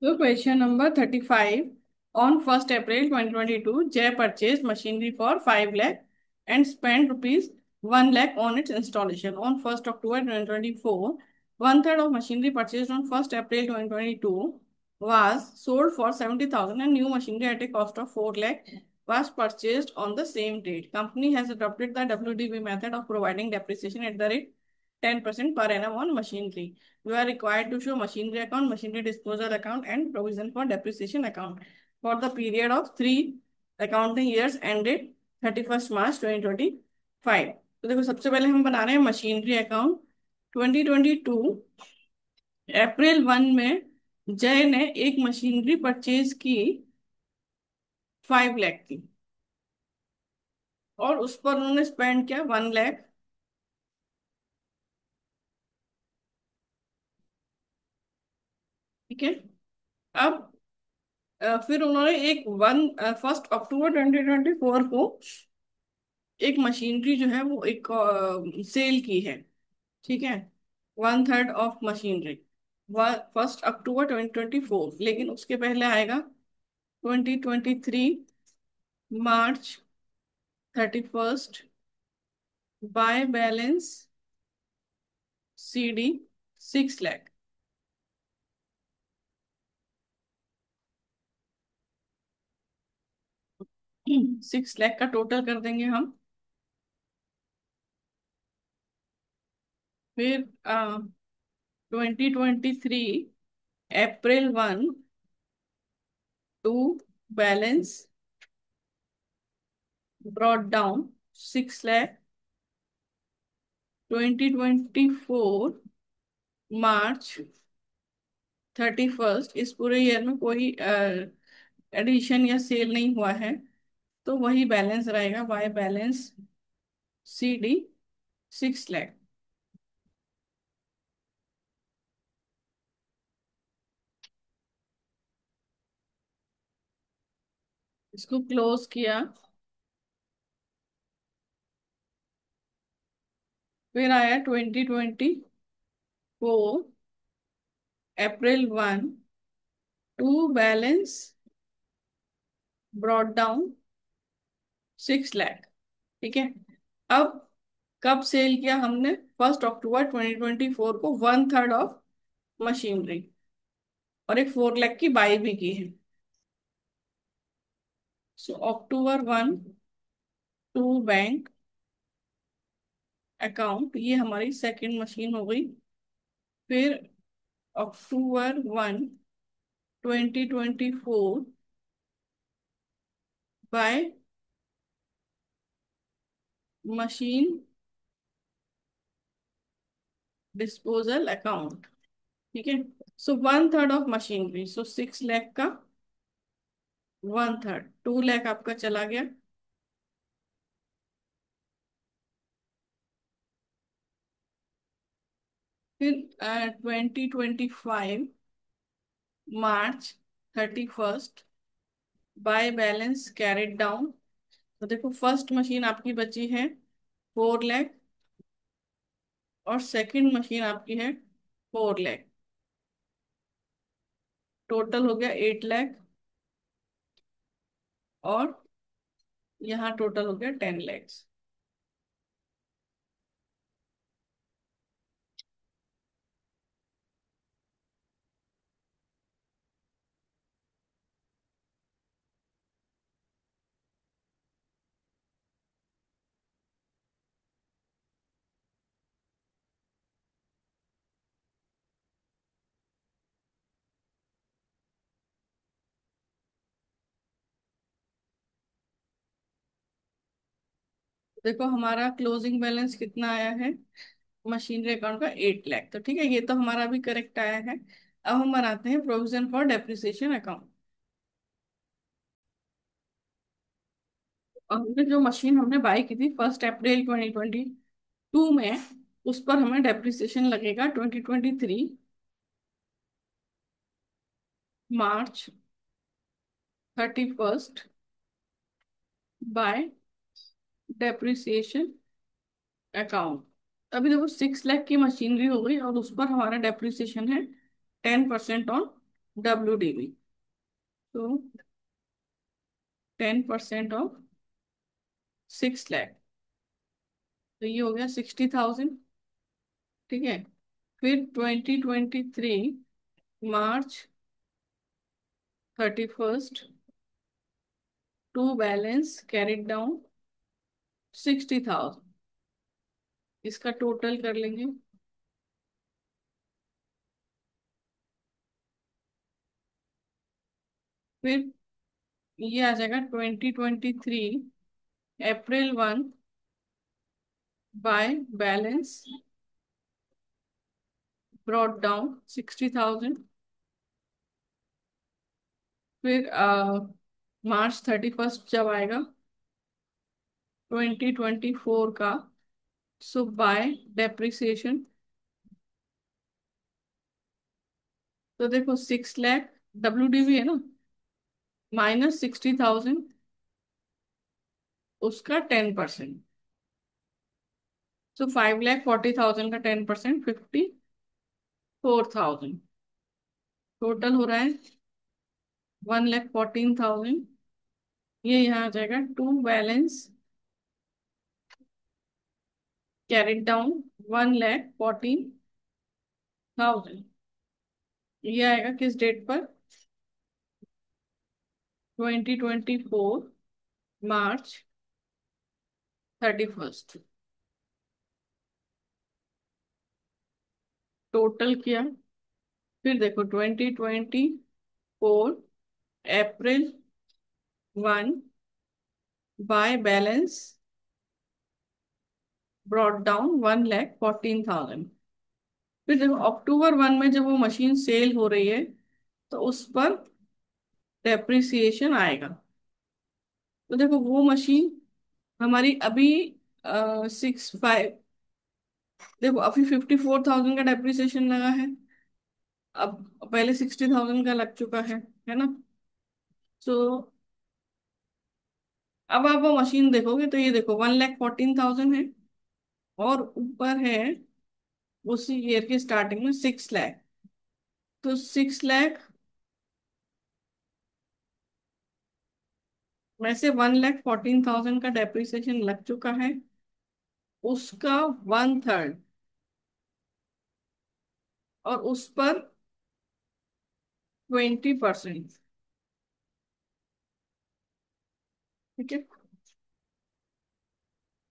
So question number 35. On 1st April 2022, Jay purchased machinery for 5 lakh and spent rupees 1 lakh on its installation. On 1st October 2024, one third of machinery purchased on 1st April 2022 was sold for 70,000 and new machinery at a cost of 4 lakh was purchased on the same date. Company has adopted the WDV method of providing depreciation at the rate 10% per annum on machinery. You are required to show machinery account, machinery disposal account, and provision for depreciation account for the period of 3 accounting years ended 31st March 2025. तो देखो सबसे पहले हम बना रहे हैं machinery account. 2022 अप्रैल 1 में जय ने एक मशीनरी परचेज की 5 लाख की और उस पर उन्होंने स्पेंड किया 1 लाख। ठीक है। अब फिर उन्होंने एक 1 अक्टूबर 2024 को एक मशीनरी जो है वो एक सेल की है। ठीक है। One third of machinery 1 October 2024, लेकिन उसके पहले आएगा 2023 March 31 by balance CD 6 lakh. 6 lakh का टोटल कर देंगे हम। फिर 2023 April 1 to balance brought down 6 lakh. 2024 March 31 इस पूरे ईयर में कोई एडिशन या सेल नहीं हुआ है, तो वही बैलेंस रहेगा बाय बैलेंस CD 6 लाख। इसको क्लोज किया। फिर आया 2024 April 1 to balance brought down 6 lakh. ठीक है। अब कब सेल किया हमने? 1 अक्टूबर 2024 को वन थर्ड ऑफ मशीनरी और एक 4 लाख की बाई भी की है। सो October 1 टू बैंक अकाउंट, ये हमारी सेकंड मशीन हो गई। फिर October 1 2024 by machine disposal account. ठीक है। So one third of machinery, so 6 lakh का वन थर्ड 2 लाख आपका चला गया। फिर 2025 मार्च 31 बाय बैलेंस कैरिड डाउन। तो देखो फर्स्ट मशीन आपकी बची है 4 लाख और सेकंड मशीन आपकी है 4 लाख। टोटल हो गया 8 लाख और यहाँ टोटल हो गया 10 लैक्स। देखो हमारा क्लोजिंग बैलेंस कितना आया है मशीनरी अकाउंट का? 8 लाख। तो ठीक है, ये तो हमारा भी करेक्ट आया है। अब हम बनाते हैं प्रोविजन फॉर डेप्रिसिएशन अकाउंट। हमने जो मशीन हमने बाई की थी 1 अप्रैल 2022 में, उस पर हमें डेप्रिसिएशन लगेगा 2023 मार्च 31 बाय डेप्रिसिएशन अकाउंट। अभी देखो 6 लाख की मशीनरी हो गई और उस पर हमारा डेप्रिसिएशन है 10% ऑन WDV। तो 10% ऑफ 6 लाख, तो ये हो गया 60,000। ठीक है। फिर 2023 March 31st to balance carried down 60,000, इसका टोटल कर लेंगे। फिर ये आ जाएगा 2023 April 1 by balance brought down 60,000। फिर March 31st जब आएगा 2024 का, सो बाय डेप्रिसिएशन, तो देखो 6 लाख WDV है ना, -60,000, उसका 10%, सो 5,40,000 का 10%, 54,000, टोटल हो रहा है 1,14,000। ये यहाँ आ जाएगा टू बैलेंस कैरिड डाउन 1,14,000। ये आएगा किस डेट पर? 2024 March 31st। टोटल किया, फिर देखो 2024 April 1 by balance brought down 1,14,000। फिर देखो October 1 में जब वो मशीन सेल हो रही है, तो उस पर डेप्रिसिएशन आएगा। तो देखो वो मशीन हमारी अभी 65, देखो अभी 54,000 का डेप्रिसिएशन लगा है, अब पहले 60,000 का लग चुका है ना। तो अब आप वो मशीन देखोगे तो ये देखो 1,14,000 है, और ऊपर है उसी ईयर की स्टार्टिंग में 6 लाख, तो 6 लाख में से 1,14,000 का डेप्रिसिएशन लग चुका है, उसका 1/3, और उस पर 20%। ठीक है।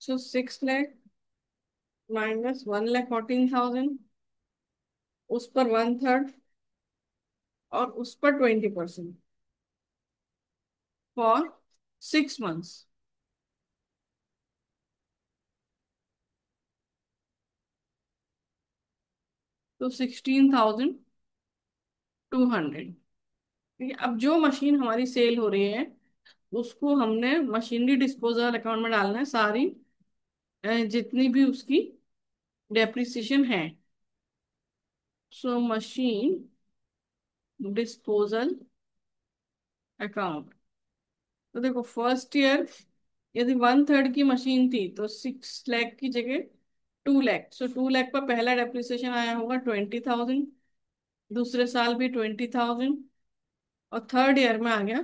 सो 6 लाख -1,14,000, उस पर 1/3, और उस पर 20% फॉर 6 मंथ्स। तो 16,200। ठीक है। अब जो मशीन हमारी सेल हो रही है, उसको हमने मशीनरी डिस्पोजल अकाउंट में डालना है, सारी जितनी भी उसकी डेप्रिसिएशन है। सो मशीन डिस्पोजल अकाउंट, तो देखो फर्स्ट ईयर यदि 1/3 की मशीन थी तो 6 लाख की जगह 2 लाख, सो 2 लाख पर पहला डेप्रिसिएशन आया होगा 20,000, दूसरे साल भी 20,000, और थर्ड ईयर में आ गया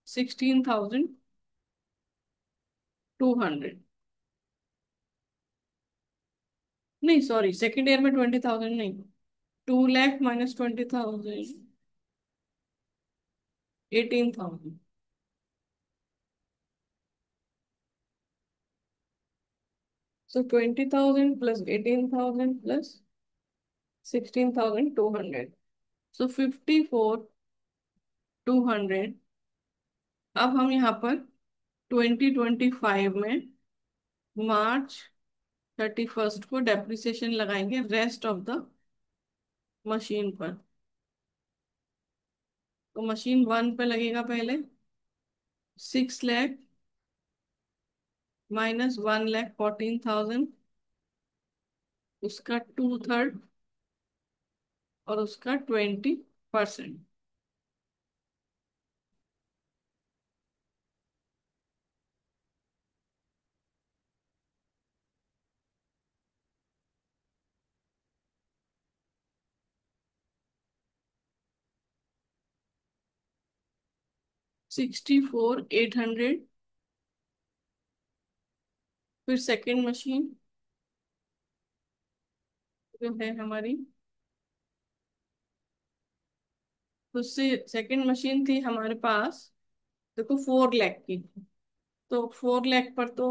16,200। नहीं सॉरी, सेकेंड ईयर में 20,000 नहीं, 2 लाख -20,000, 18,000। सो 20,000 प्लस 18,000 प्लस 16,200, सो 54,200। अब हम यहाँ पर 2025 में March 31st को डेप्रिसिएशन लगाएंगे रेस्ट ऑफ द मशीन पर। तो मशीन 1 पे लगेगा पहले 6 लाख -1,14,000, उसका 2/3, और उसका 20%। 64,800। फिर सेकंड मशीन जो है हमारी, उससे सेकंड मशीन थी हमारे पास, देखो 4 लाख की। तो 4 लाख पर तो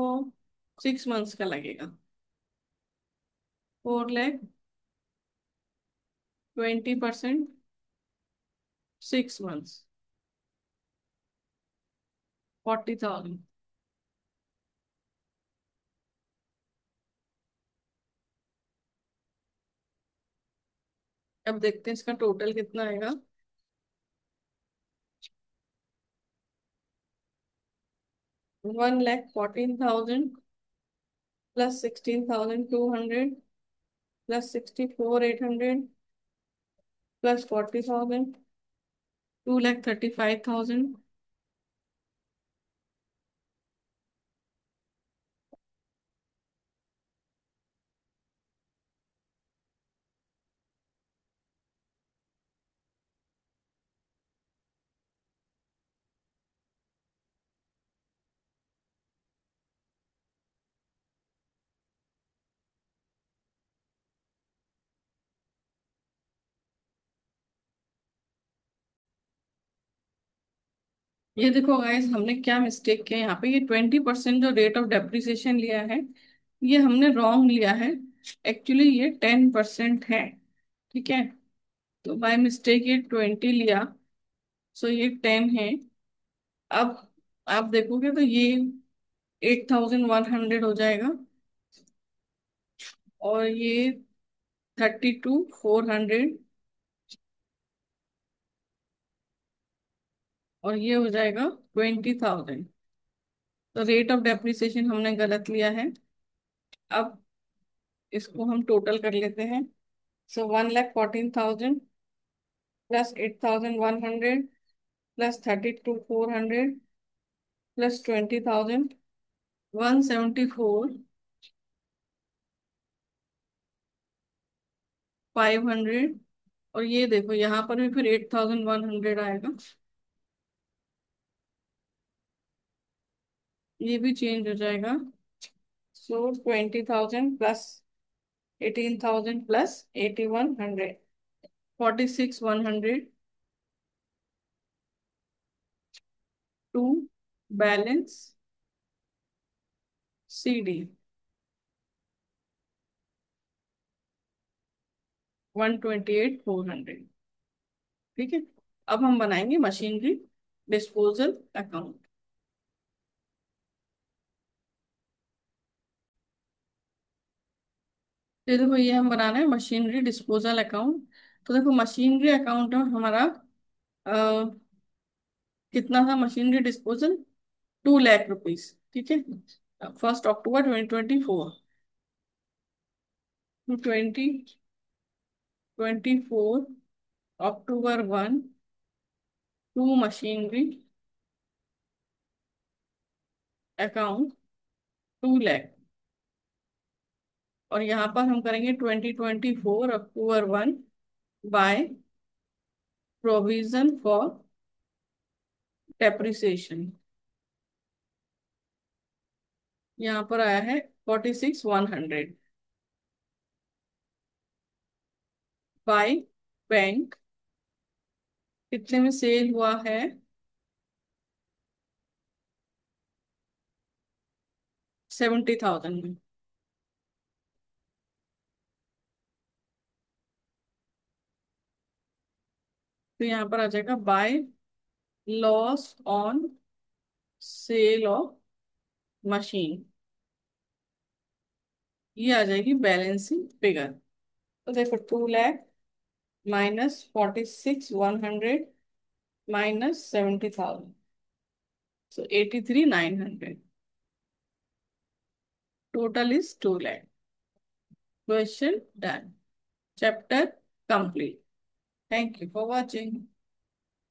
6 मंथ्स का लगेगा। 4 लाख, 20%, 6 मंथ्स, 40,000। अब देखते हैं इसका टोटल कितना आएगा। 1,14,000 प्लस 16,200 प्लस 64,800 प्लस 40,000, 2,35,000। ये देखो गाइस, हमने क्या मिस्टेक किया यहाँ पे। ये 20% जो रेट ऑफ डेप्रिसिएशन लिया है, ये हमने रॉन्ग लिया है। एक्चुअली ये 10% है। ठीक है, तो बाय मिस्टेक ये 20 लिया, सो ये 10 है। अब आप देखोगे तो ये 8,100 हो जाएगा, और ये 32,400, और ये हो जाएगा 20,000। तो रेट ऑफ डेप्रिसिएशन हमने गलत लिया है। अब इसको हम टोटल कर लेते हैं। सो 1,14,000 प्लस 8,100 प्लस 32,400 प्लस 20,000, 174,500। और ये देखो यहाँ पर भी फिर 8,100 आएगा, ये भी चेंज हो जाएगा। So 20,000 plus 18,000 plus 8,100, 46,100 to balance CD 128,400। ठीक है, अब हम बनाएंगे मशीनरी डिस्पोजल अकाउंट। तो देखो ये हम बनाना है मशीनरी डिस्पोजल अकाउंट। तो देखो मशीनरी अकाउंट में हमारा अ, कितना था मशीनरी डिस्पोजल, 2 लाख रुपीज। ठीक है, 1 October 2024 to 2024 October 1 to machinery account 2 lakh. और यहाँ पर हम करेंगे 2024 October 1 by provision for depreciation. यहाँ पर आया है 46,100 बाय बैंक। कितने में सेल हुआ है, 70,000 में। तो यहाँ पर आ जाएगा by loss on sale of machine, ये आ जाएगी बैलेंसिंग फिगर। तो देखो 2 lakh minus 46,100 minus 70,000, so 83,900, total is 2 lakh। Question done. Chapter complete. Thank you for watching.